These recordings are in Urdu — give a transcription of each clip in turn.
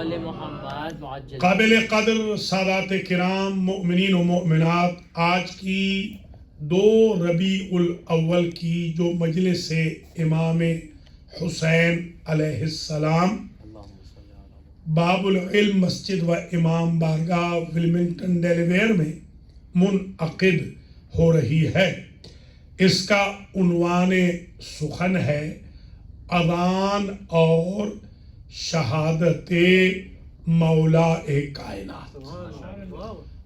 آل محمد معجل قابل قدر سادات کرام مؤمنین و مؤمنات، آج کی 2 ربیع الاول کی جو مجلس امام حسین علیہ السلام باب العلم مسجد و امام بارگاہ ولمنگٹن ڈیلیویئر میں منعقد ہو رہی ہے، اس کا عنوان سخن ہے اذان اور شہادت مولا کائنات،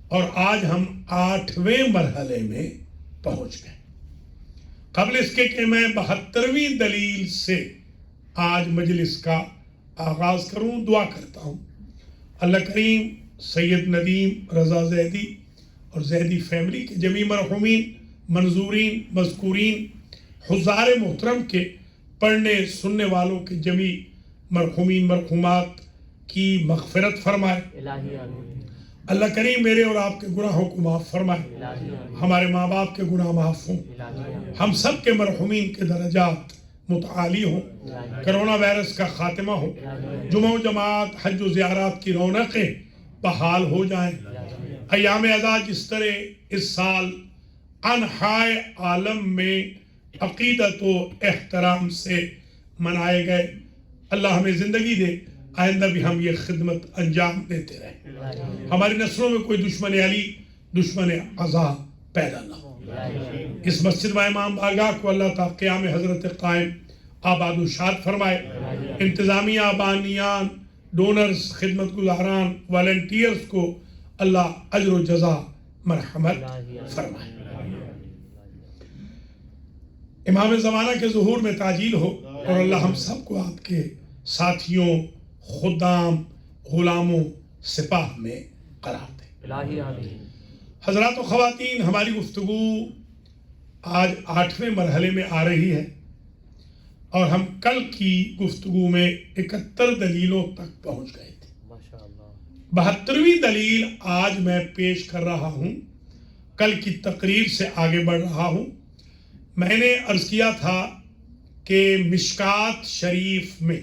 اور آج ہم 8ویں مرحلے میں پہنچ گئے۔ قبل اس کے کہ میں 72ویں دلیل سے آج مجلس کا آغاز کروں، دعا کرتا ہوں اللہ کریم سید ندیم رضا زیدی اور زیدی فیملی کے جمیع مرحومین، منظورین، مذکورین، حضار محترم کے پڑھنے سننے والوں کے جمیع مرحومین مرحومات کی مغفرت فرمائے۔ الہی آمین۔ اللہ کریم میرے اور آپ کے گناہوں کو معاف فرمائے، ہمارے ماں باپ کے گناہ معاف ہوں، ہم سب کے مرحومین کے درجات متعالی ہوں، کرونا وائرس کا خاتمہ ہو، جمعہ و جماعت، حج و زیارات کی رونقیں بحال ہو جائیں، ایام عزا جس طرح اس سال انحائے عالم میں عقیدت و احترام سے منائے گئے، اللہ ہمیں زندگی دے، آئندہ بھی ہم یہ خدمت انجام دیتے رہیں، ہماری نسلوں میں کوئی دشمن علی، دشمن عزا پیدا نہ ہو۔ اس مسجد و امام بارگاہ کو اللہ تعالیٰ قیام حضرت قائم آباد و شاد فرمائے، انتظامیہ، بانیان، ڈونرز، خدمت گزاران، والنٹیئرز کو اللہ اجر و جزا مرحمت فرمائے۔ امام زمانہ کے ظہور میں تعجیل ہو، اور اللہ ہم سب کو آپ کے ساتھیوں، خدام، غلاموں، سپاہ میں قرار دے۔ الہی آمین۔ حضرات و خواتین، ہماری گفتگو آج 8ویں مرحلے میں آ رہی ہے، اور ہم کل کی گفتگو میں 71 دلیلوں تک پہنچ گئے تھے۔ ماشاءاللہ۔ 72ویں دلیل آج میں پیش کر رہا ہوں، کل کی تقریر سے آگے بڑھ رہا ہوں۔ میں نے عرض کیا تھا کہ مشکات شریف میں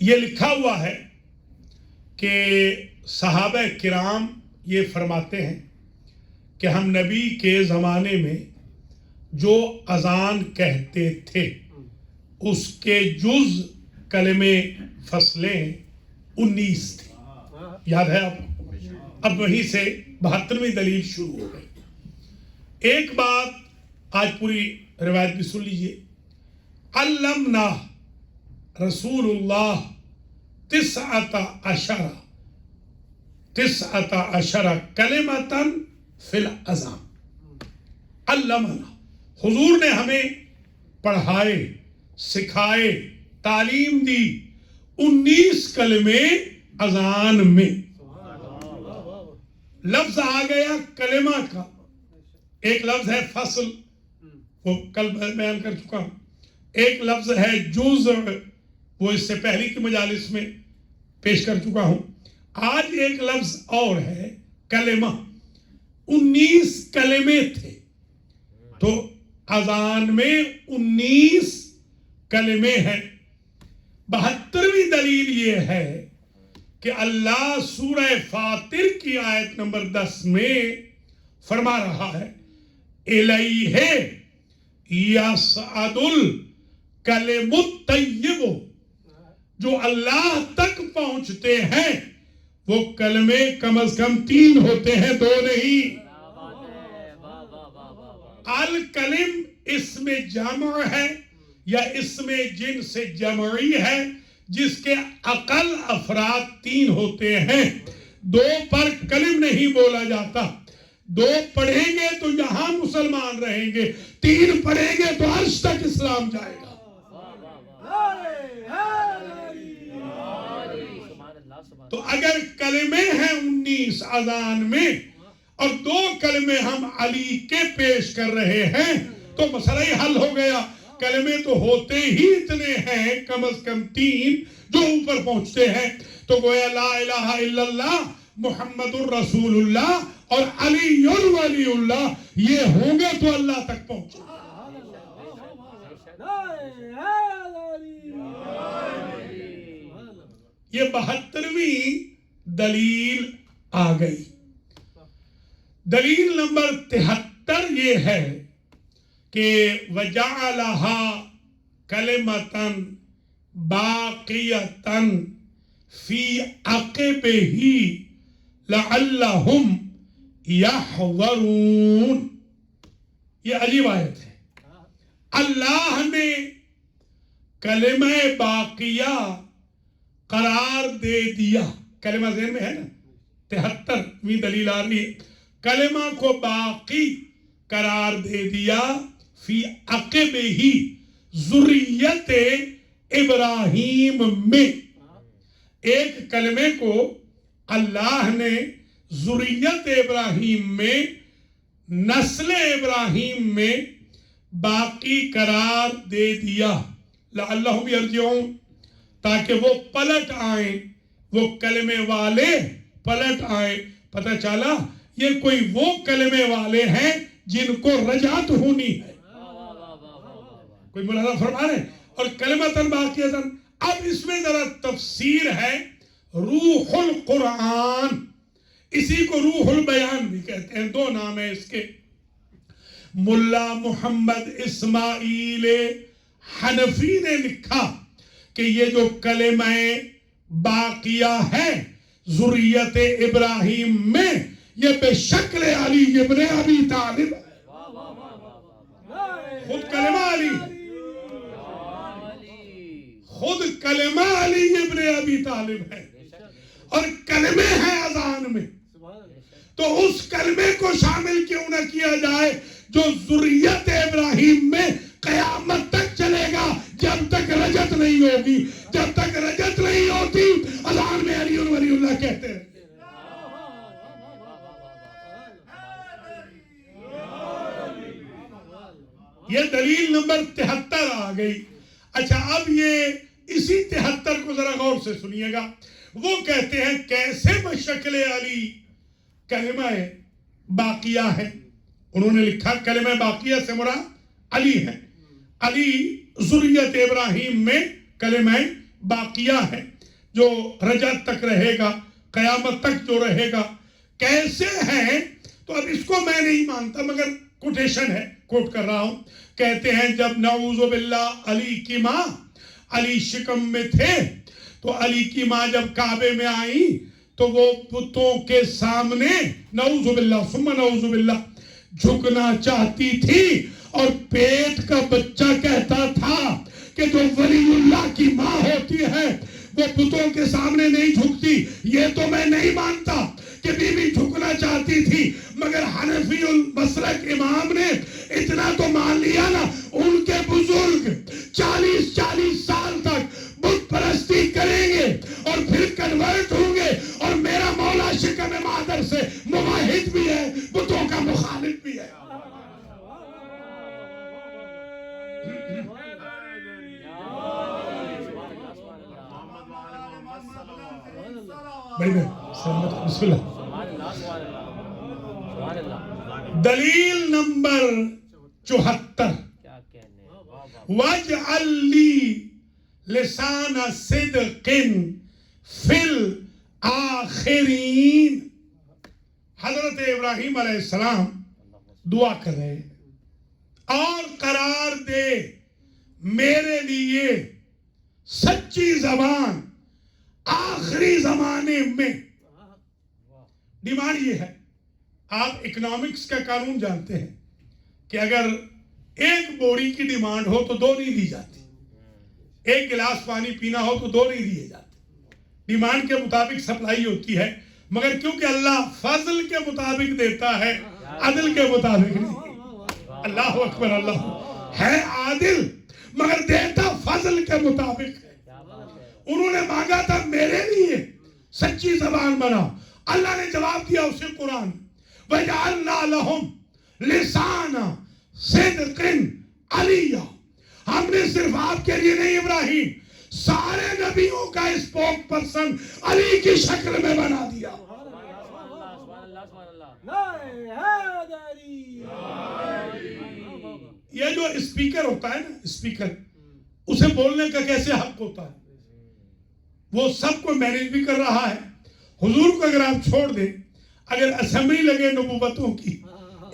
یہ لکھا ہوا ہے کہ صحابہ کرام یہ فرماتے ہیں کہ ہم نبی کے زمانے میں جو اذان کہتے تھے اس کے جز کلمے فصلیں 19 تھے، یاد ہے آپ کو؟ اب وہیں سے 72ویں دلیل شروع ہو گئی۔ ایک بات آج پوری روایت بھی سن لیجئے، علمنا رسول اللہ 19 کلمتاً فی الاذان، علمنا، حضور نے ہمیں پڑھائے، سکھائے، تعلیم دی 19 کلمے اذان میں۔ لفظ آ گیا کلمہ کا، ایک لفظ ہے فصل، وہ کل بیان کر چکا ہوں، ایک لفظ ہے جزء، وہ اس سے پہلی کی مجالس میں پیش کر چکا ہوں، آج ایک لفظ اور ہے کلمہ۔ 19 کلمے تھے، تو اذان میں 19 کلمے ہیں۔ 72ویں دلیل یہ ہے کہ اللہ سورہ فاطر کی آیت نمبر 10 میں فرما رہا ہے، الیہ یصعد الکلم الطیب، جو اللہ تک پہنچتے ہیں وہ کلمے کم از کم 3 ہوتے ہیں، 2 نہیں۔ الکلم اسم جمع ہے یا اسم جنس جمعی ہے، جس کے اقل افراد 3 ہوتے ہیں، 2 پر کلم نہیں بولا جاتا، 2 پڑھیں گے تو یہاں مسلمان رہیں گے، 3 پڑھیں گے تو عرش تک اسلام جائے گا۔ تو اگر کلمے ہیں 19 اذان میں اور 2 کلمے ہم علی کے پیش کر رہے ہیں تو مسئلہ ہی حل ہو گیا۔ کلمے تو ہوتے ہی اتنے ہیں، کم از کم 3 جو اوپر پہنچتے ہیں، تو گویا لا الہ الا اللہ محمد الرسول اللہ اور علی ولی اللہ یہ ہوں گے تو اللہ تک پہنچے۔ یہ 72ویں دلیل آ گئی. دلیل نمبر 73 یہ ہے کہ وَجَعَلَهَا كَلِمَةً بَاقِيَةً فِي عَقِبِهِ لَعَلَّهُمْ يَحْذَرُونَ. یہ عجیب آیت ہے. اللہ نے کلمہ باقیہ قرار دے دیا. کلمہ ذہن میں ہے نا, 73ویں دلیل آ رہی ہے. کلمہ کو باقی قرار دے دیا فی عقبہ ذریت ابراہیم میں. ایک کلمے کو اللہ نے ذریت ابراہیم میں, نسل ابراہیم میں باقی قرار دے دیا. لعلہم یرجعون, تاکہ وہ پلٹ آئیں, وہ کلمے والے پلٹ آئیں. پتہ چلا یہ کوئی وہ کلمے والے ہیں جن کو رجعت ہونی ہے. کوئی ملاحظہ فرما رہے ہیں. اور کلمتاً باقیتاً. اب اس میں ذرا تفسیر ہے. روح القرآن, اسی کو روح البیان بھی کہتے ہیں, 2 نام ہیں اس کے. ملا محمد اسماعیل حنفی نے لکھا کہ یہ جو کلمہ باقیہ ہے ذریت ابراہیم میں, یہ بے شکل علی ابن ابی طالب ہے. خود کلمہ علی, خود کلمہ علی ابن ابی طالب ہے, اور کلمے ہیں اذان میں. تو اس کلمے کو شامل کیوں نہ کیا جائے جو ذریت ابراہیم میں قیامت تک چلے گا, جب تک رجت نہیں ہوگی. جب تک رجت نہیں ہوتی اذان میں علی ولی اللہ کہتے ہیں. یہ دلیل نمبر 73 آ گئی. اچھا, اب یہ اسی 73 کو ذرا غور سے سنیے گا. وہ کہتے ہیں کیسے بشکل علی کلمہ باقیہ ہے. انہوں نے لکھا کلمہ باقیہ سے مراد علی ہے. علی ذریت ابراہیم میں کلمہ باقیہ ہے جو رجعت تک رہے گا, قیامت تک جو رہے گا. کیسے ہیں؟ تو اب اس کو میں نہیں مانتا, مگر کوٹیشن ہے, کوٹ کر رہا ہوں. کہتے ہیں جب نعوذ باللہ علی کی ماں, علی شکم میں تھے, تو علی کی ماں جب کعبے میں آئی تو وہ بتوں کے سامنے نعوذ باللہ ثم نعوذ باللہ جھکنا چاہتی تھی, اور پیٹ کا بچہ کہتا تھا کہ جو ولی اللہ کی ماں ہوتی ہے وہ بتوں کے سامنے نہیں جھکتی. یہ تو میں نہیں مانتا کہ بی بی جھکنا چاہتی تھی, مگر حنفی المسلک امام نے اتنا تو مان لیا نا, ان کے بزرگ 40 سال تک بت پرستی کریں گے اور پھر کنورٹ ہوں گے, اور میرا مولا شکم مادر سے موحد بھی ہے, بتوں کا مخالف بھی ہے. بسم اللہ. دلیل نمبر 74 وَاجْعَلْ لِي لِسَانَ صِدْقٍ فِي الْآخِرِينَ. حضرت ابراہیم علیہ السلام دعا کر رہے ہیں, اور قرار دے میرے لیے سچی زبان آخری زمانے میں. ڈیمانڈ یہ ہے, آپ اکنامکس کا قانون جانتے ہیں کہ اگر ایک بوری کی ڈیمانڈ ہو تو 2 نہیں دی جاتی, ایک گلاس پانی پینا ہو تو 2 نہیں دیے جاتے. ڈیمانڈ کے مطابق سپلائی ہوتی ہے, مگر کیونکہ اللہ فضل کے مطابق دیتا ہے, عدل کے مطابق نہیں. اللہ اکبر, اللہ ہے عادل مگر دیتا فضل کے مطابق ہے. انہوں نے مانگا تھا میرے لیے سچی زبان بنا, اللہ نے جواب دیا اسے قرآن, وَجَعَلْنَا لَهُمْ لِسَانَ صِدْقٍ عَلِيًّا. ہم نے صرف آپ کے لیے نہیں ابراہیم, سارے نبیوں کا اسپوک پرسن علی کی شکل میں بنا دیا. یہ جو اسپیکر ہوتا ہے نا, اسپیکر, اسے بولنے کا کیسے حق ہوتا ہے؟ وہ سب کو مینیج بھی کر رہا ہے. حضور کو اگر آپ چھوڑ دیں, اگر اسمبلی لگے نبوتوں کی,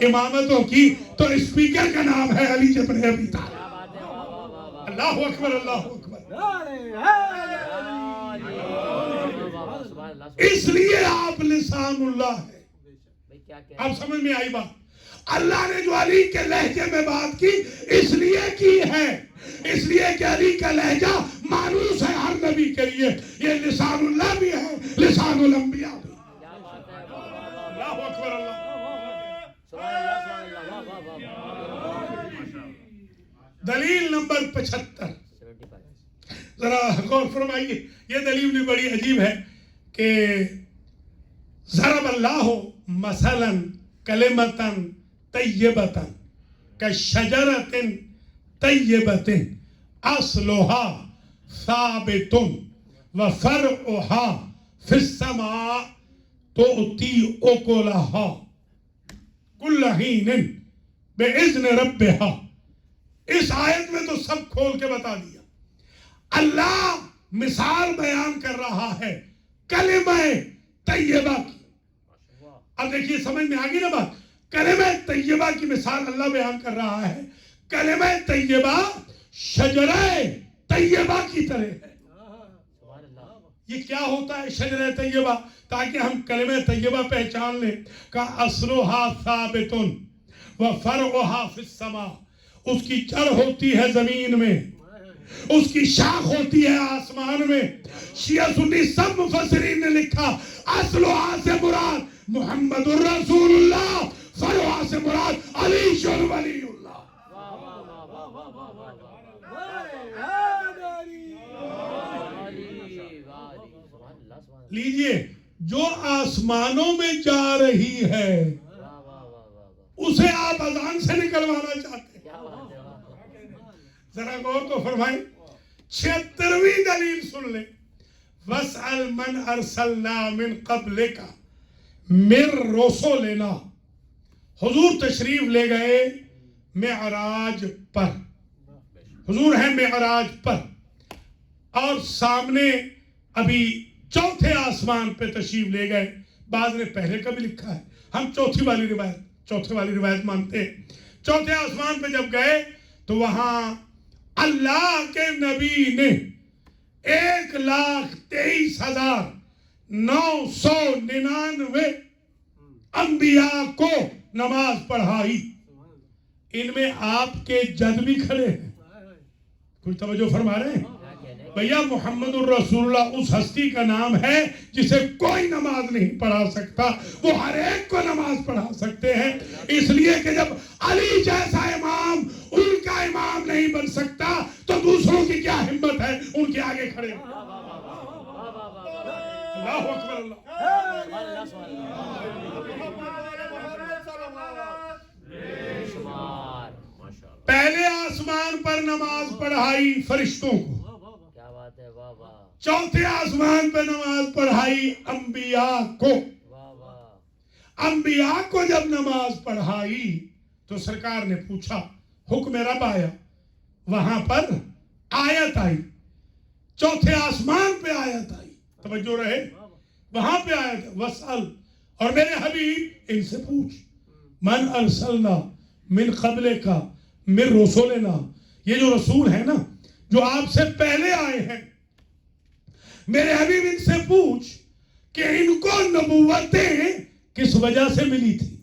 امامتوں کی, تو اسپیکر کا نام ہے علی ابن ابی طالب. اللہ اکبر, اللہ اکبر. اس لیے آپ لسان اللہ ہے. آپ سمجھ میں آئی بات؟ اللہ نے جو علی کے لہجے میں بات کی اس لیے کی ہے, اس لیے کہ علی کا لہجہ مانوس ہے ہر نبی کے لیے. یہ لسان اللہ بھی ہے, لسان الانبیاء بھی. اللہ اکبر, اللہ. دلیل نمبر 75, ذرا غور فرمائیے. یہ دلیل بھی بڑی عجیب ہے کہ ضرب اللہ مثلا کلمۃ طیبۃ کشجرۃ طیبۃ اصلها ثابت وفرعها فی السماء تؤتی اکلها کل حین باذن ربها. اس آیت میں تو سب کھول کے بتا دیا. اللہ مثال بیان کر رہا ہے کلمہ طیبہ کی. اب دیکھیے سمجھ میں آگی نا بات. کلمہ طیبہ کی مثال اللہ بیان کر رہا ہے. کلمہ طیبہ شجرہ طیبہ کی طرح ہے. یہ کیا ہوتا ہے شجرہ طیبہ؟ تاکہ ہم کلمہ طیبہ پہچان لیں. کہ اصلها ثابت وفرعها فی السماء. اس کی جڑ ہوتی ہے زمین میں, اس کی شاخ ہوتی ہے آسمان میں. شیعہ سنی سب مفسرین نے لکھا اصلها سے مراد محمد الرسول اللہ, فرعها سے مراد علی ولی اللہ. لیجئے, جو آسمانوں میں جا رہی ہے اسے آپ اذان سے نکلوانا چاہتے ہیں. ذرا غور تو فرمائیں. 76ویں دلیل سن لیں. وَاسْأَلْ مَنْ أَرْسَلْنَا مِنْ قَبْلِكَ مِنْ رُسُلِنَا. حضور تشریف لے گئے معراج پر. حضور ہیں معراج پر, اور سامنے ابھی چوتھے آسمان پہ تشریف لے گئے. بعض نے پہلے کا بھی لکھا ہے, ہم چوتھے والی روایت مانتے ہیں. چوتھے آسمان پہ جب گئے تو وہاں اللہ کے نبی نے 1,23,999 انبیاء کو نماز پڑھائی. ان میں آپ کے جد بھی کھڑے ہیں. کوئی توجہ فرما رہے ہیں بھیا؟ محمد الرسول اللہ اس ہستی کا نام ہے جسے کوئی نماز نہیں پڑھا سکتا, وہ ہر ایک کو نماز پڑھا سکتے ہیں. اس لیے کہ جب علی جیسا امام ان کا امام نہیں بن سکتا تو دوسروں کی کیا ہمت ہے ان کے آگے کھڑے. اللہ اکبر, اللہ. پہلے آسمان پر نماز پڑھائی فرشتوں کو, چوتھے آسمان پہ نماز پڑھائی انبیاء کو. انبیاء کو جب نماز پڑھائی تو سرکار نے پوچھا, حکم رب آیا, وہاں پر آیت آئی, چوتھے آسمان پہ آیت آئی. توجہ رہے, وہاں پہ آیت وسأل, اور میرے حبیب ان سے پوچھ, من ارسلنا من قبلک من رسولنا. یہ جو رسول ہیں نا جو آپ سے پہلے آئے ہیں, میرے حبیب ان سے پوچھ کہ ان کو نبوتیں کس وجہ سے ملی تھی.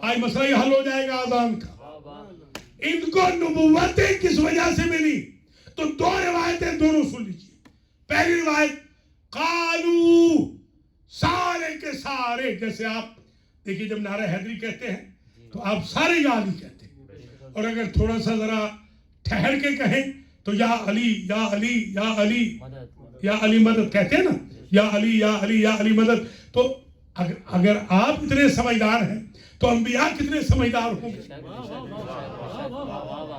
آج مسئلہ یہ حل ہو جائے گا اذان کا. ان کو نبوتیں کس وجہ سے ملی؟ تو دو روایتیں دونوں سن لیجیے. پہلی روایت قالو, سارے کے سارے, جیسے آپ دیکھیے جب نعرہ حیدری کہتے ہیں تو آپ سارے یا علی کہتے ہیں, اور اگر تھوڑا سا ذرا ٹھہر کے کہیں تو یا علی یا علی یا علی یا علی مدد کہتے ہیں نا, یا علی یا علی یا علی مدد. تو اگر آپ اتنے سمجھدار ہیں تو انبیاء کتنے سمجھدار ہوں گے.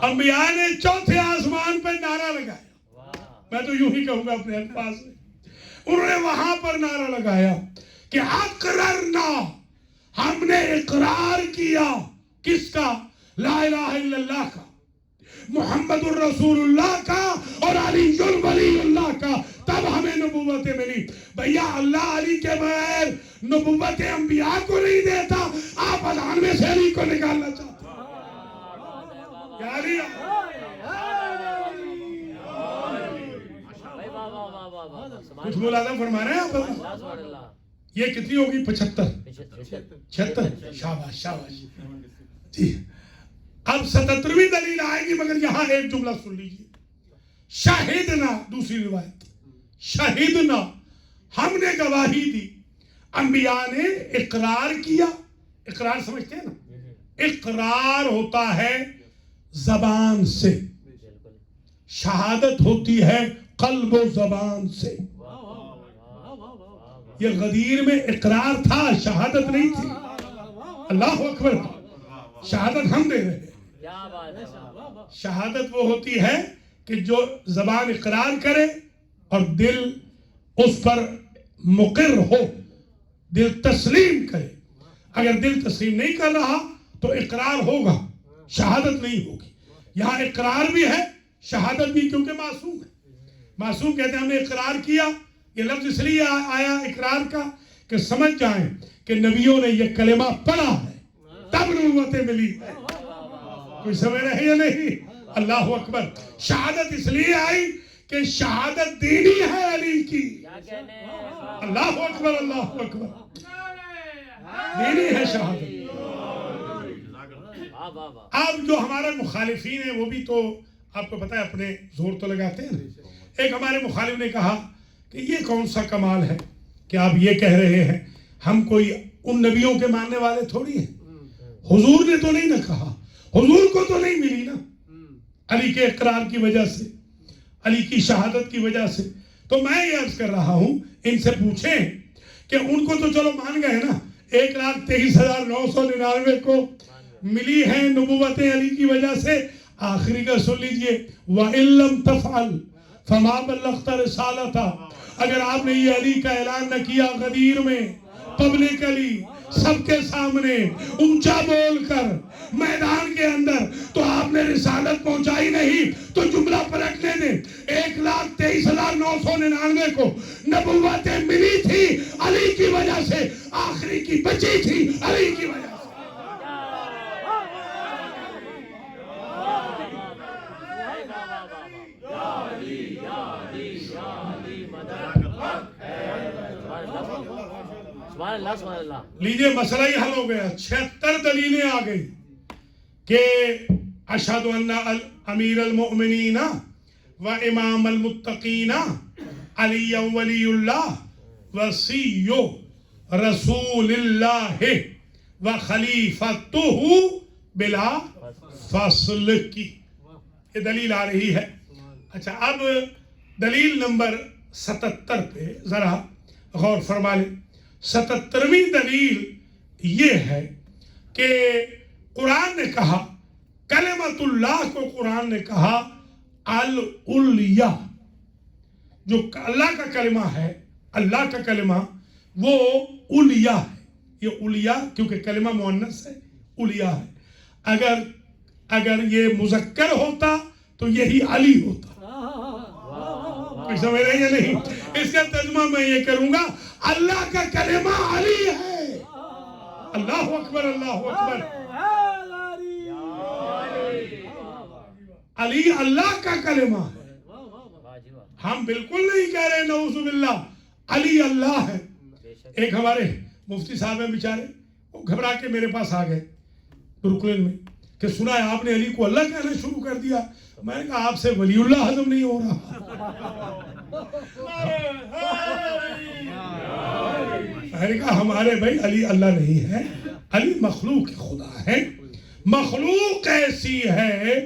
انبیاء نے چوتھے آسمان پہ نعرہ لگایا. میں تو یوں ہی کہوں گا اپنے الفاظ میں, انہوں نے وہاں پر نعرہ لگایا کہ اقررنا, ہم نے اقرار کیا کس کا؟ لا الہ الا اللہ کا, محمد الرسول اللہ کا اور علی ولی اللہ کا. تب ہم کے بغیر نبوت انبیاء کو نہیں دیتا، آپ اذان میں سے علی کو نکالنا چاہتے ہیں؟ کیا علی؟ کچھ ملازم فرما رہے ہیں آپ؟ یہ کتنی ہوگی؟ 75 76 شاباش شاباش جی۔ اب 77ویں دلیل آئے گی، مگر یہاں ایک جملہ سن لیجیے، شاہدنا، دوسری روایت، شاہدنا، ہم نے گواہی دی، انبیاء نے اقرار کیا۔ اقرار سمجھتے ہیں نا؟ اقرار ہوتا ہے زبان سے، شہادت ہوتی ہے قلب و زبان سے۔ یہ غدیر میں اقرار تھا، شہادت نہیں تھی۔ اللہ اکبر، شہادت ہم دے رہے ہیں۔ شہادت وہ ہوتی ہے کہ جو زبان اقرار کرے اور دل اس پر مقر ہو، دل تسلیم کرے۔ اگر دل تسلیم نہیں کر رہا تو اقرار ہوگا، شہادت نہیں ہوگی۔ یہاں اقرار بھی ہے، شہادت بھی، کیونکہ معصوم ہے۔ معصوم کہتے ہیں ہم نے اقرار کیا، یہ لفظ اس لیے آیا اقرار کا کہ سمجھ جائیں کہ نبیوں نے یہ کلمہ پڑھا ہے تب نبوتیں ملی ہے۔ کوئی سمجھ رہے ہیں یا نہیں؟ اللہ اکبر۔ شہادت اس لیے آئی کہ شہادت دینی ہے علی کی۔ اللہ اکبر، اللہ اکبر، دینی ہے شہادت۔ اب جو ہمارے مخالفین ہیں وہ بھی تو آپ کو پتہ ہے اپنے زور تو لگاتے ہیں۔ ایک ہمارے مخالف نے کہا کہ یہ کون سا کمال ہے کہ آپ یہ کہہ رہے ہیں، ہم کوئی ان نبیوں کے ماننے والے تھوڑی ہیں، حضور نے تو نہیں نہ کہا، حضور کو تو نہیں ملی نا علی کے اقرار کی وجہ سے، علی کی شہادت کی وجہ سے۔ تو میں یہ عرض کر رہا ہوں، ان سے پوچھیں کہ ان کو تو چلو مان گئے نا، 1,23,999 کو ملی ہیں نبوتیں علی کی وجہ سے۔ آخری کا سن لیجئے، وَإِن لَمْ تَفْعَلْ فَمَا بَلَّغْتَ رِسَالَتَهُ، اگر آپ نے یہ علی کا اعلان نہ کیا غدیر میں، پبلکلی، سب کے سامنے اونچا بول کر میدان کے اندر، تو آپ نے رسالت پہنچائی نہیں۔ تو جملہ پلٹنے دیں، 1,23,999 کو نبوتیں ملی تھی علی کی وجہ سے، آخری کی بچی تھی علی کی وجہ سے۔ لیجئے مسئلہ ہی حل ہو گیا۔ 76 دلیلیں آ گئی کہ اشہد ان امیر المؤمنین و امام المتقین علی ولی اللہ وصی رسول اللہ و خلیفتہ بلا فصل کی، یہ دلیل آ رہی ہے۔ اچھا، اب دلیل نمبر 77 پہ ذرا غور فرما لیں۔ 77ویں دلیل یہ ہے کہ قرآن نے کہا، کلمت اللہ کو قرآن نے کہا العلیہ، جو اللہ کا کلمہ ہے، اللہ کا کلمہ وہ علیہ ہے۔ یہ علیہ کیونکہ کلمہ مؤنث ہے، علیہ ہے۔ اگر یہ مذکر ہوتا تو یہی علی ہوتا۔ کوئی سمجھ رہے ہیں یا نہیں؟ اس کا ترجمہ میں یہ کروں گا، اللہ کا کلمہ علی ہے۔ اللہ اکبر، اللہ اکبر۔ علی اللہ کا کلمہ ہے۔ ہم بالکل نہیں کہہ رہے نعوذ باللہ علی اللہ ہے۔ ایک ہمارے مفتی صاحب ہیں بیچارے، وہ گھبرا کے میرے پاس آ گئے بروکلن میں کہ سنا ہے آپ نے علی کو اللہ کہنا شروع کر دیا۔ میں نے کہا آپ سے ولی اللہ ہضم نہیں ہو رہا۔ میں نے کہا ہمارے بھائی علی اللہ نہیں ہے، علی مخلوق خدا ہے۔ مخلوق ایسی ہے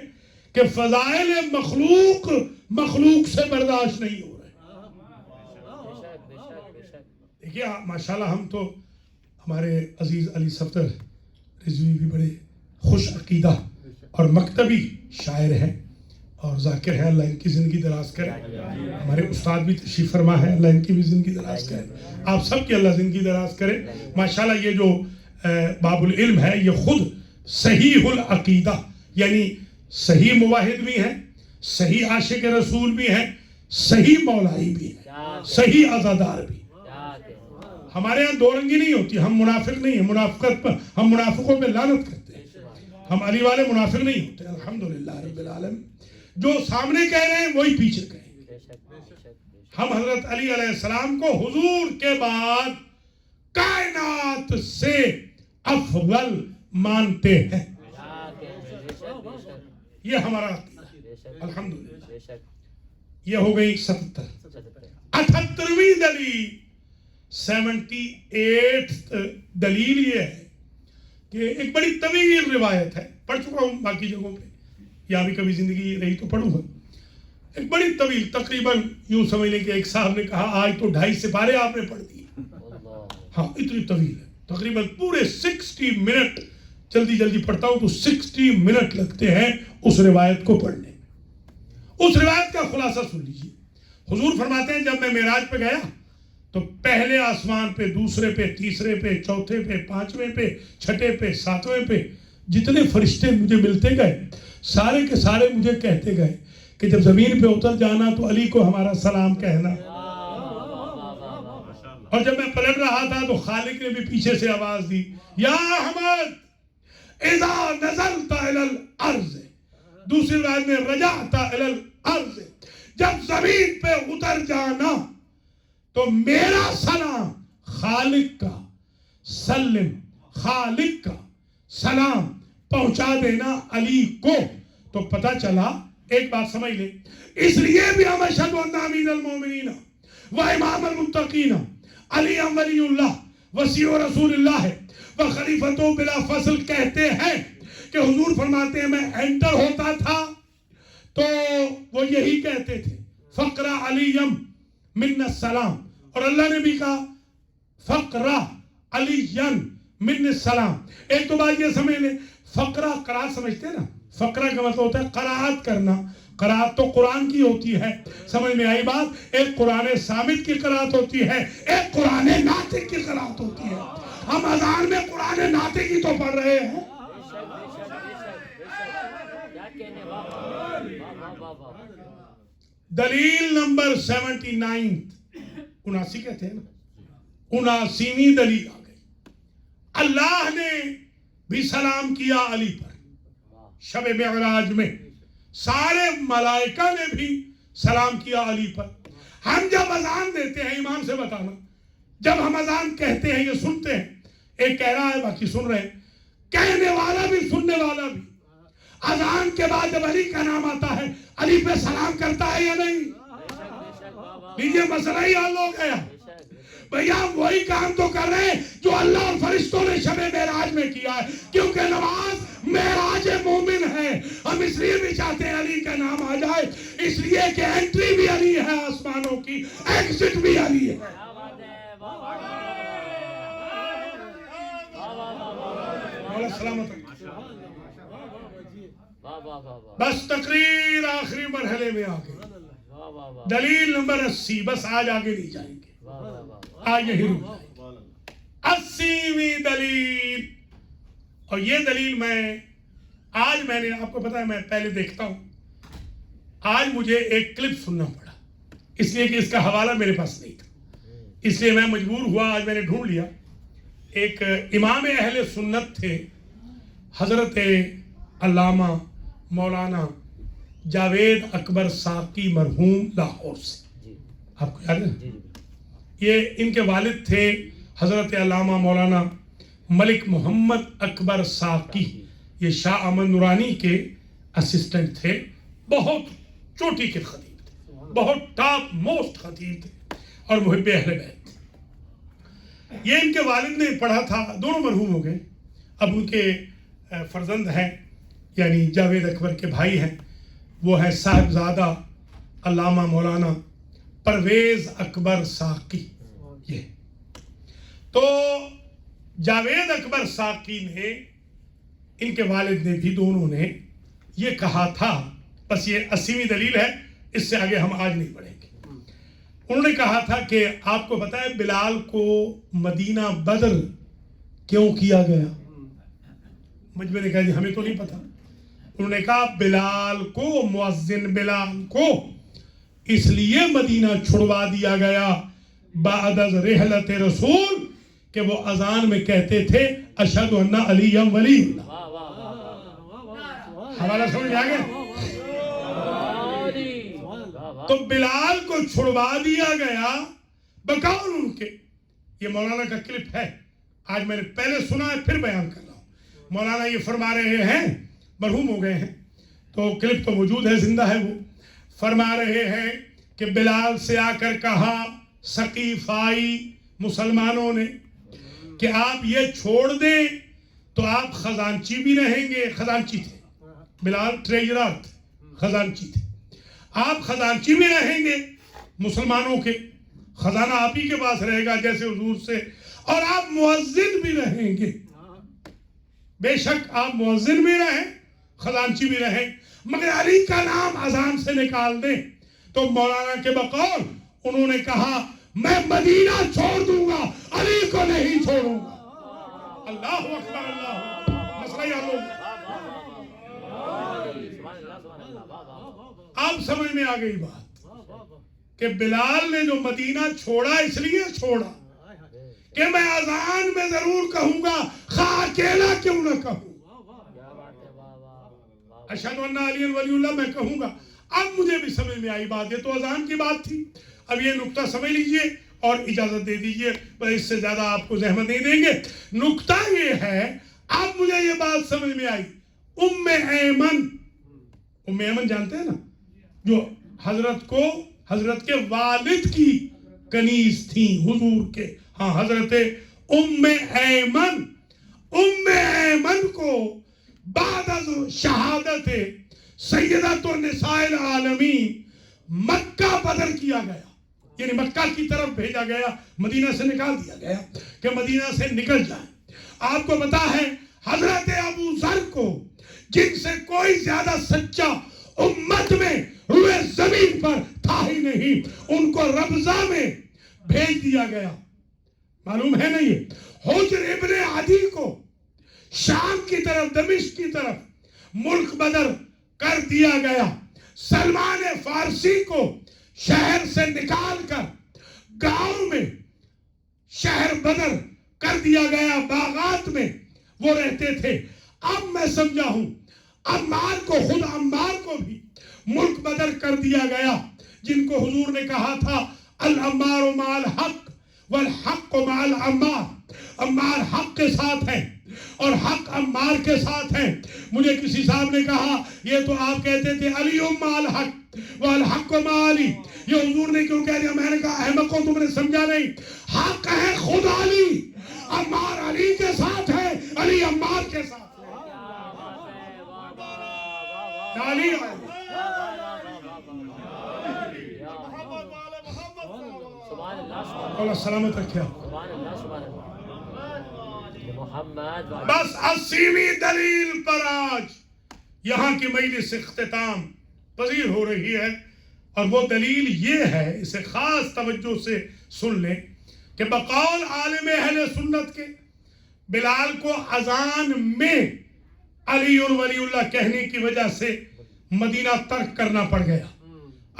کہ فضائل مخلوق سے برداشت نہیں ہو رہے۔ دیکھیے ماشاءاللہ، ہم تو ہمارے عزیز علی صفدر رضوی بھی بڑے خوش عقیدہ اور مکتبی شاعر ہیں اور ذاکر ہیں، اللہ ان کی زندگی دراز کرے۔ ہمارے استاد بھی تشریف فرما ہے، اللہ ان کی بھی زندگی دراز کرے، آپ سب کی اللہ زندگی دراز کرے۔ ماشاءاللہ یہ جو باب العلم ہے یہ خود صحیح العقیدہ، یعنی صحیح موحد بھی ہیں، صحیح عاشق رسول بھی ہیں، صحیح مولائی بھی ہیں، صحیح عزادار بھی۔ ہمارے ہاں دو رنگی نہیں ہوتی. ہم منافق نہیں ہیں, منافقت پر ہم منافقوں پہ لعنت کرتے ہیں. ہم علی والے منافق نہیں ہوتے. الحمدللہ رب العالمین. جو سامنے کہہ رہے ہیں وہی پیچھے کہیں گے. ہم حضرت علی علیہ السلام کو حضور کے بعد کائنات سے افضل مانتے ہیں. یہ ہمارا عقیدہ ہے. الحمدللہ. یہ ہو گئی 77. 78ویں دلیل 78 دلیل یہ ہے کہ ایک بڑی طویل روایت ہے, پڑھ چکا ہوں باقی جگہوں پہ, یا بھی کبھی زندگی رہی تو پڑھوں گا. ایک بڑی طویل, تقریباً یوں سمجھ لیں کہ ایک صاحب نے کہا آج تو 2.5 سپارے آپ نے پڑھ دیے. ہاں اتنی طویل ہے, تقریباً پورے 60 منٹ. جلدی جلدی پڑھتا ہوں تو 60 منٹ لگتے ہیں اس روایت کو پڑھنے میں. اس روایت کا خلاصہ سن لیجیے. حضور فرماتے ہیں جب میں معراج پہ گیا تو پہلے آسمان پہ, دوسرے پہ, تیسرے پہ, چوتھے پہ, پانچویں پہ, چھٹے پہ, ساتویں پہ جتنے فرشتے مجھے ملتے گئے سارے کے سارے مجھے کہتے گئے کہ جب زمین پہ اتر جانا تو علی کو ہمارا سلام کہنا. اور جب میں پلٹ رہا تھا تو خالق نے بھی پیچھے سے آواز دی, یا احمد اذا نزلت الى الارض. دوسری روایت میں رجعت الى الارض, جب زمین پہ اتر جانا تو میرا سلام خالق کا سلم, خالق کا سلام پہنچا دینا علی کو. تو پتہ چلا, ایک بات سمجھ لیں, اس لیے بھی ہم اشہد ان امین المومنین و امام المتقین علی ولی اللہ وصی رسول اللہ و خلیفۃ بلا فصل کہتے ہیں کہ حضور فرماتے ہیں میں انٹر ہوتا تھا تو وہ یہی کہتے تھے فقرہ علیم من السلام, اور اللہ نے بھی کہا فقرہ علیم من السلام. ایک تو بات یہ سمجھ لیں, فقرہ قرآن سمجھتے ہیں نا, فقرہ کا مطلب ہوتا ہے قرآت کرنا. قرآت تو قرآن کی ہوتی ہے, سمجھ میں آئی بات. ایک قرآن ثابت کی قرآت ہوتی ہے, ایک قرآن ناطق کی قرآت ہوتی ہے. ہم اذان میں قرآن ناطق کی تو پڑھ رہے ہیں. دلیل نمبر 79, 79 کہتے ہیں نا, 79ویں دلیل آ گئی. اللہ نے بھی سلام کیا علی پر شب معراج میں, سارے ملائکہ نے بھی سلام کیا علی پر. ہم جب اذان دیتے ہیں, ایمان سے بتانا, جب ہم اذان کہتے ہیں یہ سنتے ہیں, ایک کہہ رہا ہے باقی سن رہے ہیں, کہنے والا بھی سننے والا بھی, اذان کے بعد جب علی کا نام آتا ہے علی پہ سلام کرتا ہے یا نہیں؟ لیجیے مسئلہ ہی حل ہو گیا. بھیا وہی کام تو کر رہے ہیں جو اللہ اور فرشتوں نے شب معراج میں کیا ہے, کیونکہ نماز معراج مومن ہے. ہم اس لیے بھی چاہتے ہیں علی کا نام آ جائے, اس لیے کہ انٹری بھی علی ہے آسمانوں کی, ایگزٹ بھی علی ہے. بس تقریر آخری مرحلے میں آ گئی. دلیل نمبر 80, بس آج آگے نہیں جائیں گے, آج یہی رک جائیں گے. 80ویں دلیل, اور یہ دلیل میں نے آپ کو پتا ہے میں پہلے دیکھتا ہوں, آج مجھے ایک کلپ سننا پڑا اس لیے کہ اس کا حوالہ میرے پاس نہیں تھا, اس لیے میں مجبور ہوا, آج میں نے ڈھونڈ لیا. ایک امام اہل سنت تھے حضرت علامہ مولانا جاوید اکبر ساقی مرحوم, لاہور سے. آپ کو یاد ہے, یہ ان کے والد تھے حضرت علامہ مولانا ملک محمد اکبر ساقی. یہ شاہ احمد نورانی کے اسسٹنٹ تھے, بہت چوٹی کے خطیب تھے, بہت ٹاپ موسٹ خطیب تھے اور محب اہل بیت. یہ ان کے والد نے پڑھا تھا, دونوں مرحوم ہو گئے. اب ان کے فرزند ہیں, یعنی جاوید اکبر کے بھائی ہیں, وہ ہے صاحبزادہ علامہ مولانا پرویز اکبر ساقی. یہ تو جاوید اکبر ساقی نے, ان کے والد نے بھی, دونوں نے یہ کہا تھا, بس یہ 80ویں دلیل ہے, اس سے آگے ہم آج نہیں پڑھیں گے. انہوں نے کہا تھا کہ آپ کو پتا ہے بلال کو مدینہ بدر کیوں کیا گیا؟ مجھے نے کہا جی ہمیں تو نہیں پتا. انہوں نے کہا بلال کو, مؤذن بلال کو اس لیے مدینہ چھڑوا دیا گیا بعد از رحلت رسول کہ وہ اذان میں کہتے تھے اشہد ان علی ولی اللہ. واہ واہ واہ واہ. حوالہ سمجھ آ گیا؟ علی. واہ واہ. تو بلال کو چھڑوا دیا گیا بقول ان کے. یہ مولانا کا کلپ ہے، آج میں نے پہلے سنا ہے پھر بیان کر رہا ہوں. مولانا یہ فرما رہے ہیں، مرحوم ہو گئے ہیں تو کلپ تو موجود ہے، زندہ ہے. وہ فرما رہے ہیں کہ بلال سے آ کر کہا ثقیفائی مسلمانوں نے کہ آپ یہ چھوڑ دیں تو آپ خزانچی بھی رہیں گے. خزانچی تھے بلال، ٹریجرر تھے، خزانچی تھے. آپ خزانچی بھی رہیں گے مسلمانوں کے، خزانہ آپ ہی کے پاس رہے گا جیسے حضور سے، اور آپ مؤذن بھی رہیں گے. بے شک آپ مؤذن بھی رہیں، خزانچی بھی رہیں، مگر علی کا نام اذان سے نکال دیں. تو مولانا کے بقول انہوں نے کہا میں مدینہ چھوڑ دوں گا، علی کو نہیں چھوڑوں گا. اللہ اکبر، اللہ مسئلہ یہ حل ہو گیا. آپ سمجھ میں آ گئی بات کہ بلال نے جو مدینہ چھوڑا اس لیے چھوڑا کہ میں اذان میں ضرور کہوں گا، خواہ اکیلا کیوں نہ کہوں، اشہد ان علی ولی اللہ میں کہوں گا. اب مجھے بھی سمجھ میں آئی بات. یہ تو اذان کی بات تھی. اب یہ نقطہ سمجھ لیجئے اور اجازت دے دیجئے، بس اس سے زیادہ آپ کو زحمت نہیں دیں گے. نقطہ یہ ہے، اب مجھے یہ بات سمجھ میں آئی. ام ایمن جانتے ہیں نا، جو حضرت کے والد کی کنیز تھیں حضور کے. ہاں، حضرت ام ایمن کو بعد از شہادت سیدۃ النساء العالمین مکہ بدر کیا گیا، یعنی مکہ کی طرف بھیجا گیا، مدینہ سے نکال دیا گیا کہ مدینہ سے نکل جائیں. آپ کو پتا ہے حضرت ابو ذر کو، جن سے کوئی زیادہ سچا امت میں روئے زمین پر تھا ہی نہیں، ان کو ربضہ میں بھیج دیا گیا. معلوم ہے نا؟ یہ حجر ابن عدی کو شام کی طرف، دمشق کی طرف ملک بدر کر دیا گیا. سلمان فارسی کو شہر سے نکال کر گاؤں میں شہر بدر کر دیا گیا، باغات میں وہ رہتے تھے. اب میں سمجھا ہوں عمار کو، خود عمار کو بھی ملک بدر کر دیا گیا، جن کو حضور نے کہا تھا العمار مع الحق والحق مع العمار. عمار حق کے ساتھ ہیں اور حق عمار کے ساتھ ہیں. مجھے کسی صاحب نے کہا یہ تو آپ کہتے تھے علی مع الحق والحق مع علی، یہ حضور نے کیوں کہہ دیا؟ میں نے کہا احمقوں، تم نے سمجھا نہیں. حق ہے خود علی، عمار علی کے ساتھ ہے، علی عمار کے ساتھ ہے. علی اللہ سلامت رکھیا. بس 80ویں دلیل پر آج یہاں کی مجلس اختتام پذیر ہو رہی ہے، اور وہ دلیل یہ ہے، اسے خاص توجہ سے سن لیں کہ بقول عالم اہل سنت کے بلال کو اذان میں علی ولی اللہ کہنے کی وجہ سے مدینہ ترک کرنا پڑ گیا.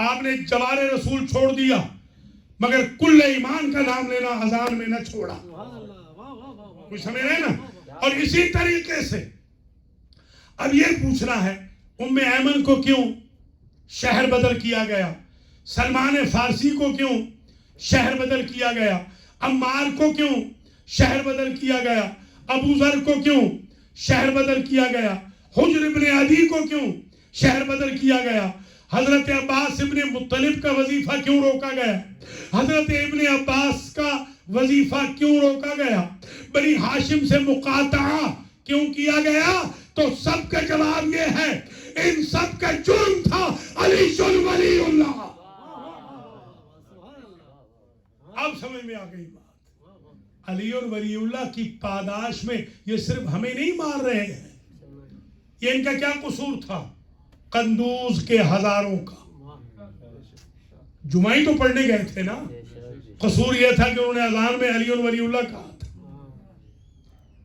آپ نے جوار رسول چھوڑ دیا مگر کل ایمان کا نام لینا اذان میں نہ چھوڑا. کچھ سمجھ رہے نا؟ اور اسی طریقے سے اب یہ پوچھنا ہے ام ایمن کو کیوں شہر بدل کیا گیا، سلمان فارسی کو کیوں شہر بدل کیا گیا، عمار کو کیوں شہر بدل کیا گیا، ابو ذر کو کیوں شہر بدل کیا گیا، حجر ابن عدی کو کیوں شہر بدل کیا گیا، حضرت عباس ابن مطلب کا وظیفہ کیوں روکا گیا، حضرت ابن عباس کا وظیفہ کیوں روکا گیا، بنی ہاشم سے مقاطعہ کیوں کیا گیا؟ تو سب کا جواب یہ ہے، ان سب کا جرم تھا علی ولی اللہ. اب سمجھ میں آ گئی بات. علی ولی اللہ کی پاداش میں یہ صرف ہمیں نہیں مار رہے ہیں، یہ ان کا کیا قصور تھا؟ قندوز کے ہزاروں کا. جمعی تو پڑھنے گئے تھے نا، قصور یہ تھا کہ انہوں نے اذان میں علی ولی اللہ کہا تھا.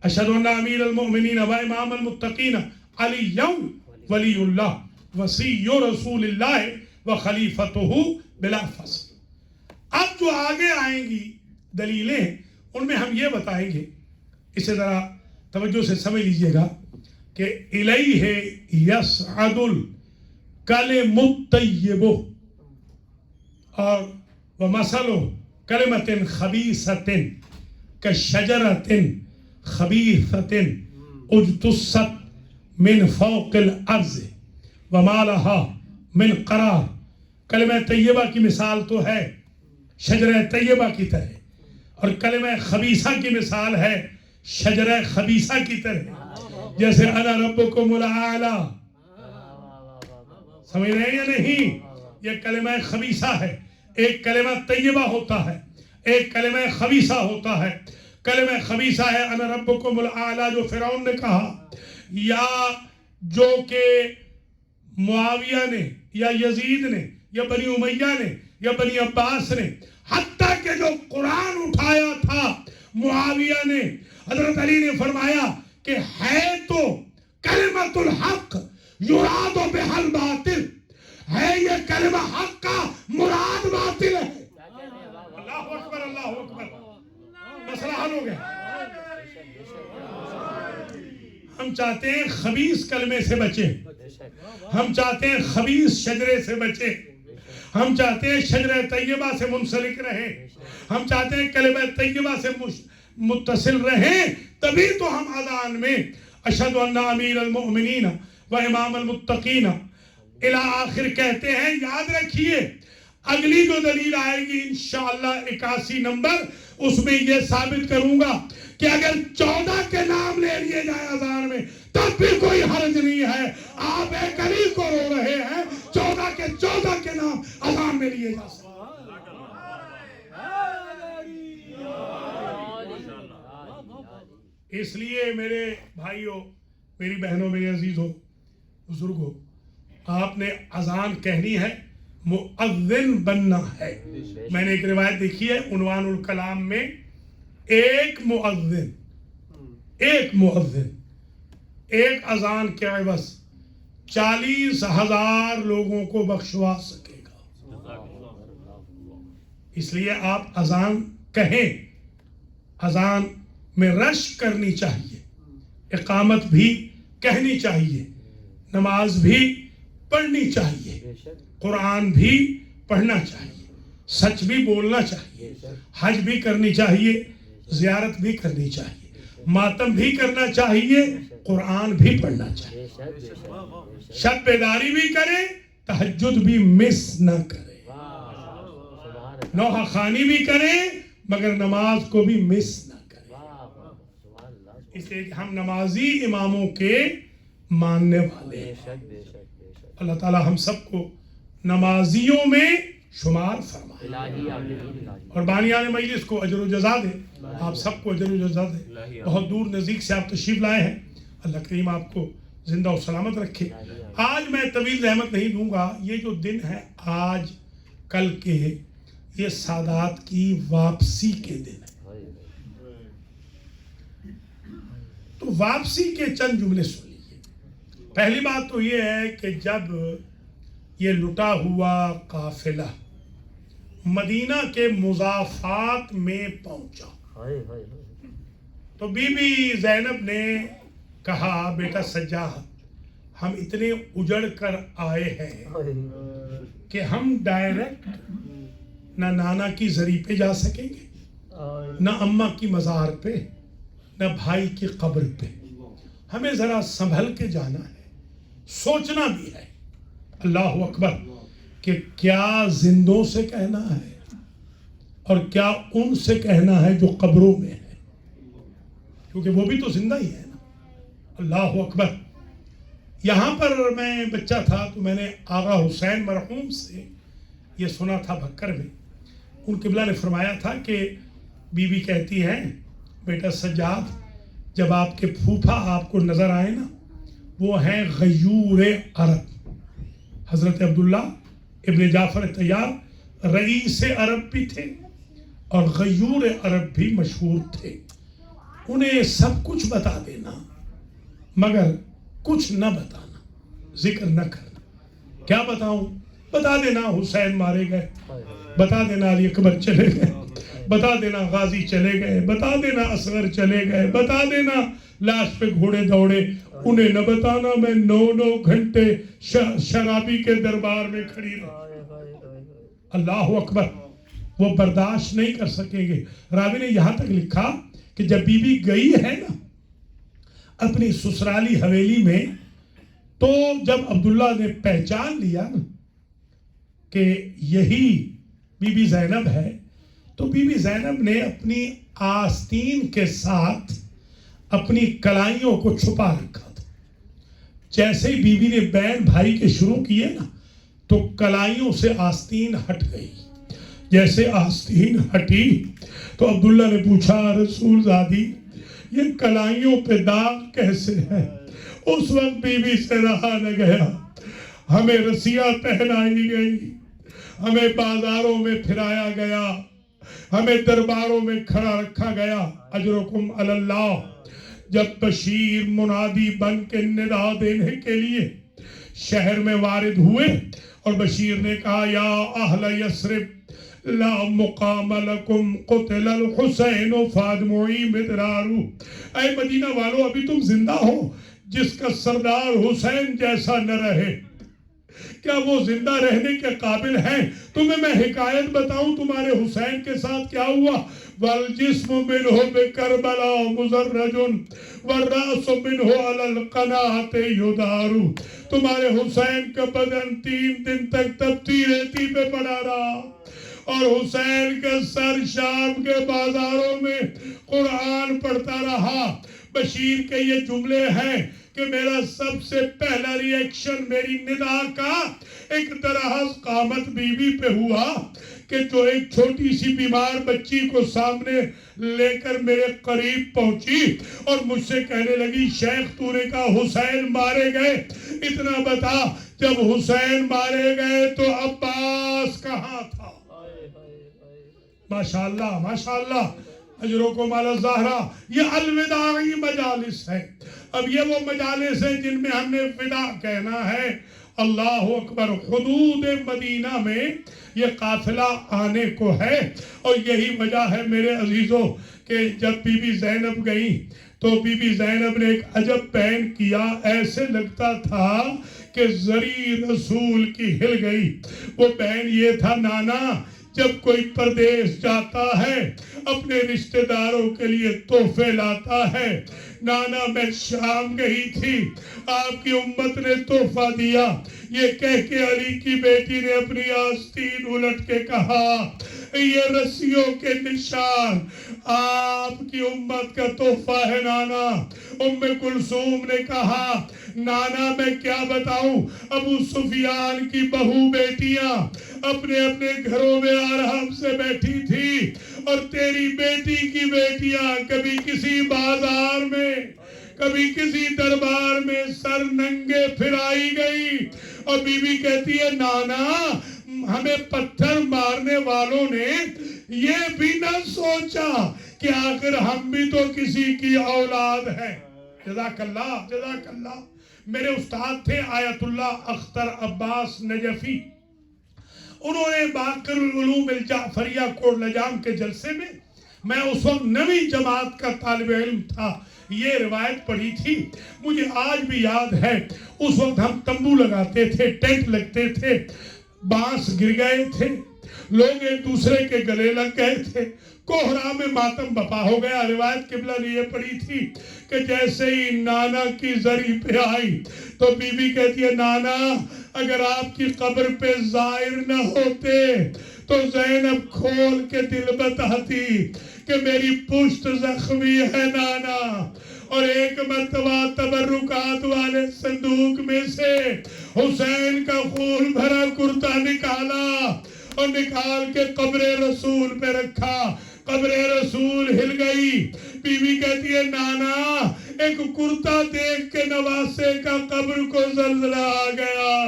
اشہد ان امیر المؤمنین و امام المتقین علی ولی اللہ وصی رسول اللہ و خلیفتہ بلا فصل. اب جو آگے آئیں گی دلیلیں ان میں ہم یہ بتائیں گے، اسے ذرا توجہ سے سمجھ لیجئے گا کہ الیہ یصعد الکلم الطیب اور ومثل کلمۃ خبیثۃ کشجرۃ خبیثۃ اجتثت من فوق الارض وما لها من قرار۔ کلمہ طیبہ کی مثال تو ہے شجرہ طیبہ کی طرح، اور کلمہ خبیثہ کی مثال ہے شجرہ خبیثہ کی طرح، جیسے انا ربکم الاعلی، سمجھ رہے ہیں یا نہیں؟ یہ کلمہ خبیثہ ہے، ایک کلمہ طیبہ ہوتا ہے، ایک کلمہ خبیثہ ہوتا ہے۔ کلمہ خبیثہ ہے انا ربکم الاعلی جو فرعون نے کہا، یا جو کہ معاویہ نے یا یزید نے یا بنی امیہ نے یا بنی عباس نے، حتیٰ کہ جو قرآن اٹھایا تھا معاویہ نے، حضرت علی نے فرمایا کہ ہے تو کلمۃ الحق یراد بہا الباطل، ہے یہ کلمہ حق کا مراد باطل ہے۔ اللہ اکبر اللہ اکبر، مسئلہ حل ہو گیا۔ ہم چاہتے ہیں خبیث کلمے سے بچیں، ہم چاہتے ہیں خبیث شجرے سے بچیں، ہم چاہتے ہیں شجرہ طیبہ سے منسلک رہیں، ہم چاہتے ہیں کلمہ طیبہ سے متصل رہیں، تبھی تو ہم اذان میں اشہد ان امیر المؤمنین و امام المتقین الی آخر کہتے ہیں۔ یاد رکھیے اگلی جو دلیل آئے گی انشاءاللہ 81 نمبر، اس میں یہ ثابت کروں گا کہ اگر 14 کے نام لے لیے جائے اذان میں تب بھی کوئی حرج نہیں ہے۔ آپ ایک علی کو رو رہے ہیں، 14 کے نام اذان میں لیے جا سکتے۔ اس لیے میرے بھائیوں، میری بہنوں، میرے عزیزوں، بزرگوں، آپ نے اذان کہنی ہے، مؤذن بننا ہے۔ میں نے ایک روایت دیکھی ہے عنوان الکلام میں، ایک مؤذن ایک اذان کے عوض 40,000 لوگوں کو بخشوا سکے گا۔ اس لیے آپ اذان کہیں، اذان میں رشک کرنی چاہیے، اقامت بھی کہنی چاہیے، نماز بھی پڑھنی چاہیے، قرآن بھی پڑھنا چاہیے، سچ بھی بولنا چاہیے، حج بھی کرنی چاہیے، زیارت بھی کرنی چاہیے، ماتم بھی کرنا چاہیے، قرآن بھی پڑھنا چاہیے، شب بیداری بھی کرے، تہجد بھی مس نہ کرے، نوحہ خوانی بھی کرے مگر نماز کو بھی مس نہ کرے۔ اس لیے کہ ہم نمازی اماموں کے ماننے والے ہیں۔ اللہ تعالی ہم سب کو نمازیوں میں شمار فرمائے اور بانیان مجلس کو اجر و جزا دے، آپ سب کو اجر و جزا دے۔ بہت دور نزدیک سے آپ تشریف لائے ہیں، اللہ کریم آپ کو زندہ و سلامت رکھے۔ آج میں طویل رحمت نہیں دوں گا، یہ جو دن ہے آج کل کے، یہ سادات کی واپسی کے دن ہے۔ تو واپسی کے چند جملے سن لیجیے۔ پہلی بات تو یہ ہے کہ جب یہ لٹا ہوا قافلہ مدینہ کے مضافات میں پہنچا تو بی بی زینب نے کہا، بیٹا سجاد، ہم اتنے اجڑ کر آئے ہیں کہ ہم ڈائریکٹ نہ نانا کی زری پہ جا سکیں گے، نہ اماں کی مزار پہ، نہ بھائی کی قبر پہ، ہمیں ذرا سنبھل کے جانا ہے، سوچنا بھی ہے۔ اللہ اکبر، کہ کیا زندوں سے کہنا ہے اور کیا ان سے کہنا ہے جو قبروں میں ہے، کیونکہ وہ بھی تو زندہ ہی ہے نا۔ اللہ اکبر۔ یہاں پر میں بچہ تھا تو میں نے آغا حسین مرحوم سے یہ سنا تھا بھکر میں، ان قبلہ نے فرمایا تھا کہ بی بی کہتی ہیں، بیٹا سجاد، جب آپ کے پھوپھا آپ کو نظر آئے نا، وہ ہیں غیور عرب۔ حضرت عبداللہ ابن جعفر طیار رئیس عرب بھی تھے اور غیور عرب بھی مشہور تھے۔ انہیں سب کچھ بتا دینا مگر کچھ نہ بتانا، ذکر نہ کرنا۔ کیا بتاؤں؟ بتا دینا حسین مارے گئے، بتا دینا علی اکبر چلے گئے، بتا دینا غازی چلے گئے، بتا دینا اصغر چلے گئے، بتا دینا لاش پہ گھوڑے دوڑے، انہیں نہ بتانا میں 9 گھنٹے شرابی کے دربار میں کھڑی رہی۔ اللہ اکبر، وہ برداشت نہیں کر سکیں گے۔ راوی نے یہاں تک لکھا کہ جب بی بی گئی ہے نا اپنی سسرالی حویلی میں، تو جب عبداللہ نے پہچان لیا نا کہ یہی بی بی زینب ہے، تو بی بی زینب نے اپنی آستین کے ساتھ اپنی کلائیوں کو چھپا رکھا تھا۔ جیسے ہی بی بی نے بین بھائی کے شروع کیے نا تو کلائیوں سے آستین ہٹ گئی۔ جیسے آستین ہٹی تو عبداللہ نے پوچھا رسول زادی یہ کلائیوں پہ داغ کیسے ہے؟ اس وقت بی بی سے رہا نہ گیا، ہمیں رسیاں پہنائی گئی، ہمیں بازاروں میں پھرایا گیا، ہمیں درباروں میں کھڑا رکھا گیا۔ اجرکم علی اللہ۔ جب بشیر منادی بن کے ندا دینے کے لیے شہر میں وارد ہوئے اور بشیر نے کہا یا اہل یثرب لا مقام لکم قتل الحسین فادمعی مدرارو، اے مدینہ والو ابھی تم زندہ ہو، جس کا سردار حسین جیسا نہ رہے، کیا وہ زندہ رہنے کے قابل ہیں؟ تمہیں میں حکایت بتاؤں تمہارے حسین کے ساتھ کیا ہوا؟ والجسم منہ بکربلا مزرج والراس منہ علی القناۃ یدار، تمہارے حسین کا بدن 3 دن تک تپتی ریتی پہ پڑا رہا اور حسین کا سر شام کے بازاروں میں قرآن پڑھتا رہا۔ بشیر کے یہ جملے ہیں کہ میرا سب سے پہلا ری ایکشن میری ندا کا ایک درہز قامت بی بی پہ ہوا کہ جو ایک چھوٹی سی بیمار بچی کو سامنے لے کر میرے قریب پہنچی اور مجھ سے کہنے لگی شیخ تو نے کہا حسین مارے گئے، اتنا بتا جب حسین مارے گئے تو عباس کہاں تھا؟ ماشاءاللہ ماشاءاللہ، اجرکم علی الزہرا۔ یہ الوداعی مجالس ہے۔ اب یہ وہ مجالس ہیں جن میں ہم نے وداع کہنا ہے۔ اللہ اکبر۔ حدود مدینہ میں یہ قافلہ آنے کو ہے اور یہی وجہ ہے میرے عزیزوں کہ جب بی بی زینب گئی تو بی بی زینب نے ایک عجب پین کیا، ایسے لگتا تھا کہ زری رسول کی ہل گئی۔ وہ پین یہ تھا نانا جب کوئی پردیس جاتا ہے اپنے رشتہ داروں کے لیے تحفے لاتا ہے، نانا میں شام گئی تھی، آپ کی امت نے تحفہ دیا، یہ کہہ کے علی کی بیٹی نے اپنی آستین الٹ کے کہا یہ رسیوں کے نشان آپ کی امت کا تحفہ ہے نانا۔ ام کلثوم نے کہا نانا میں کیا بتاؤں، ابو سفیان کی بہو بیٹیاں اپنے اپنے گھروں میں آرام سے بیٹھی تھی اور تیری بیٹی کی بیٹیاں کبھی کسی بازار میں کبھی کسی دربار میں سر ننگے پھرائی گئی، اور بی بی کہتی ہے نانا ہمیں پتھر مارنے والوں نے یہ بھی نہ سوچا کہ آخر ہم بھی تو کسی کی اولاد ہیں۔ جزاک اللہ جزاک اللہ۔ میرے استاد تھے آیت اللہ اختر عباس نجفی، انہوں نے باقر العلوم الجعفریہ کوٹ لجام کے جلسے میں اس وقت 9ویں جماعت کا طالب علم تھا، یہ روایت پڑھی تھی، مجھے آج بھی یاد ہے۔ اس وقت ہم تمبو لگاتے تھے، ٹینٹ لگتے تھے، بانس گر گئے تھے، لوگ ایک دوسرے کے گلے لگ گئے تھے، کوہرا میں ماتم بپا ہو گیا۔ روایت قبلہ نے یہ پڑھی تھی کہ جیسے ہی نانا کی زری پہ آئی تو بی بی کہتی ہے نانا اگر آپ کی قبر پہ زائر نہ ہوتے تو زینب کھول کے دل بتاتی کہ میری پشت زخمی ہے نانا، اور ایک مرتبہ تبرکات والے صندوق میں سے حسین کا خون بھرا کرتا نکالا اور نکال کے قبر رسول پہ رکھا، قبر رسول ہل گئی۔ بی بی کہتی ہے نانا ایک کرتا دیکھ کے نواسے کا قبر کو زلزلہ آ گیا،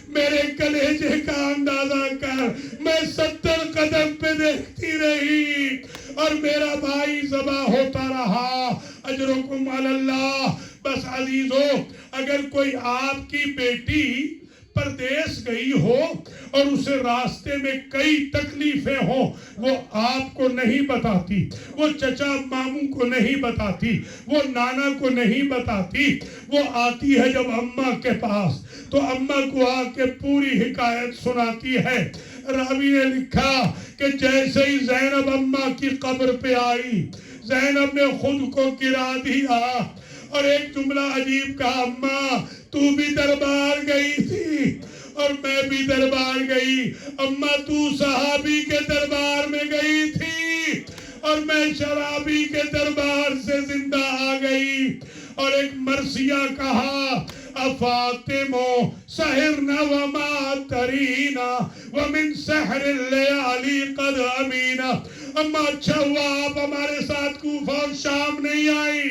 میرے کلیجے کا اندازہ کر، میں 70 قدم پہ دیکھتی رہی اور میرا بھائی ذبح ہوتا رہا۔ اجرکم علی اللہ۔ بس عزیزو اگر کوئی آپ کی بیٹی پردیس گئی ہو اور اسے راستے میں کئی تکلیفیں ہوں، وہ آپ کو نہیں بتاتی، وہ چچا ماموں کو نہیں بتاتی، وہ نانا کو نہیں بتاتی، وہ آتی ہے جب اماں کے پاس تو اماں کو آ کے پوری حکایت سناتی ہے۔ راوی نے لکھا کہ جیسے ہی زینب اماں کی قبر پہ آئی، زینب نے خود کو گرا دیا اور ایک جملہ عجیب کہا، اماں تو بھی دربار گئی تھی اور میں بھی دربار گئی، اماں تو صحابی کے دربار میں گئی تھی اور میں شرابی کے دربار سے زندہ آ گئی۔ اور ایک مرثیہ کہا، افاطمو سحرنا وما ترینا ومن سحر اللیالی قد امینا، اماں اچھا ہوا آپ ہمارے ساتھ کوفہ اور شام نہیں آئی،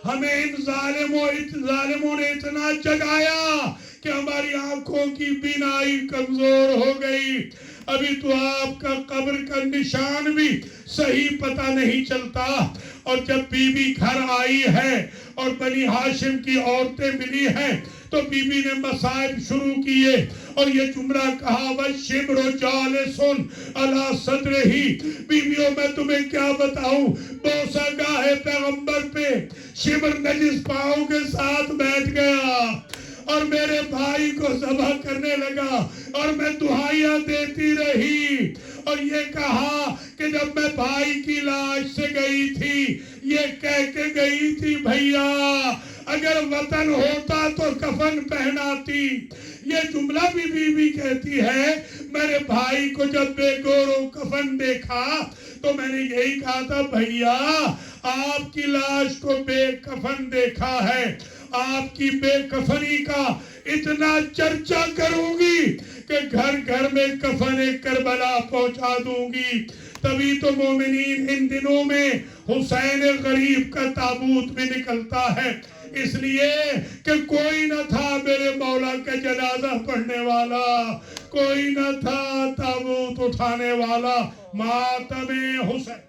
ہمیں ان ظالموں نے اتنا جگایا کہ ہماری آنکھوں کی بینائی کمزور ہو گئی، ابھی تو آپ کا قبر کا نشان بھی صحیح پتہ نہیں چلتا۔ اور جب بی بی گھر آئی ہے اور بنی ہاشم کی عورتیں ملی ہیں تو بی بی نے مصائب شروع کیے اور یہ جملہ کہا، وَالشِّبْرُ جَالِسٌ عَلَى صَدْرِهِ، بیویوں میں تمہیں کیا بتاؤں، بوسہ گاہ پیغمبر پہ شبر نجس پاؤں کے ساتھ بیٹھ گیا اور میرے بھائی کو ذبح کرنے لگا اور میں دعائیاں دیتی رہی اور یہ کہا کہ جب میں بھائی کی لاش سے گئی تھی یہ کہہ کے گئی تھی، بھیا اگر وطن ہوتا تو کفن پہناتی۔ یہ جملہ بھی بی بی کہتی ہے، میرے بھائی کو جب بے گورو کفن دیکھا تو میں نے یہی کہا تھا، بھیا آپ کی لاش کو بے کفن دیکھا ہے، آپ کی بے کفنی کا اتنا چرچا کروں گی کہ گھر گھر میں کفن کربلا پہنچا دوں گی۔ تبھی تو مومنین ان دنوں میں حسین غریب کا تابوت بھی نکلتا ہے، اس لیے کہ کوئی نہ تھا میرے مولا کا جنازہ پڑھنے والا، کوئی نہ تھا تابوت اٹھانے والا۔ ماتم حسین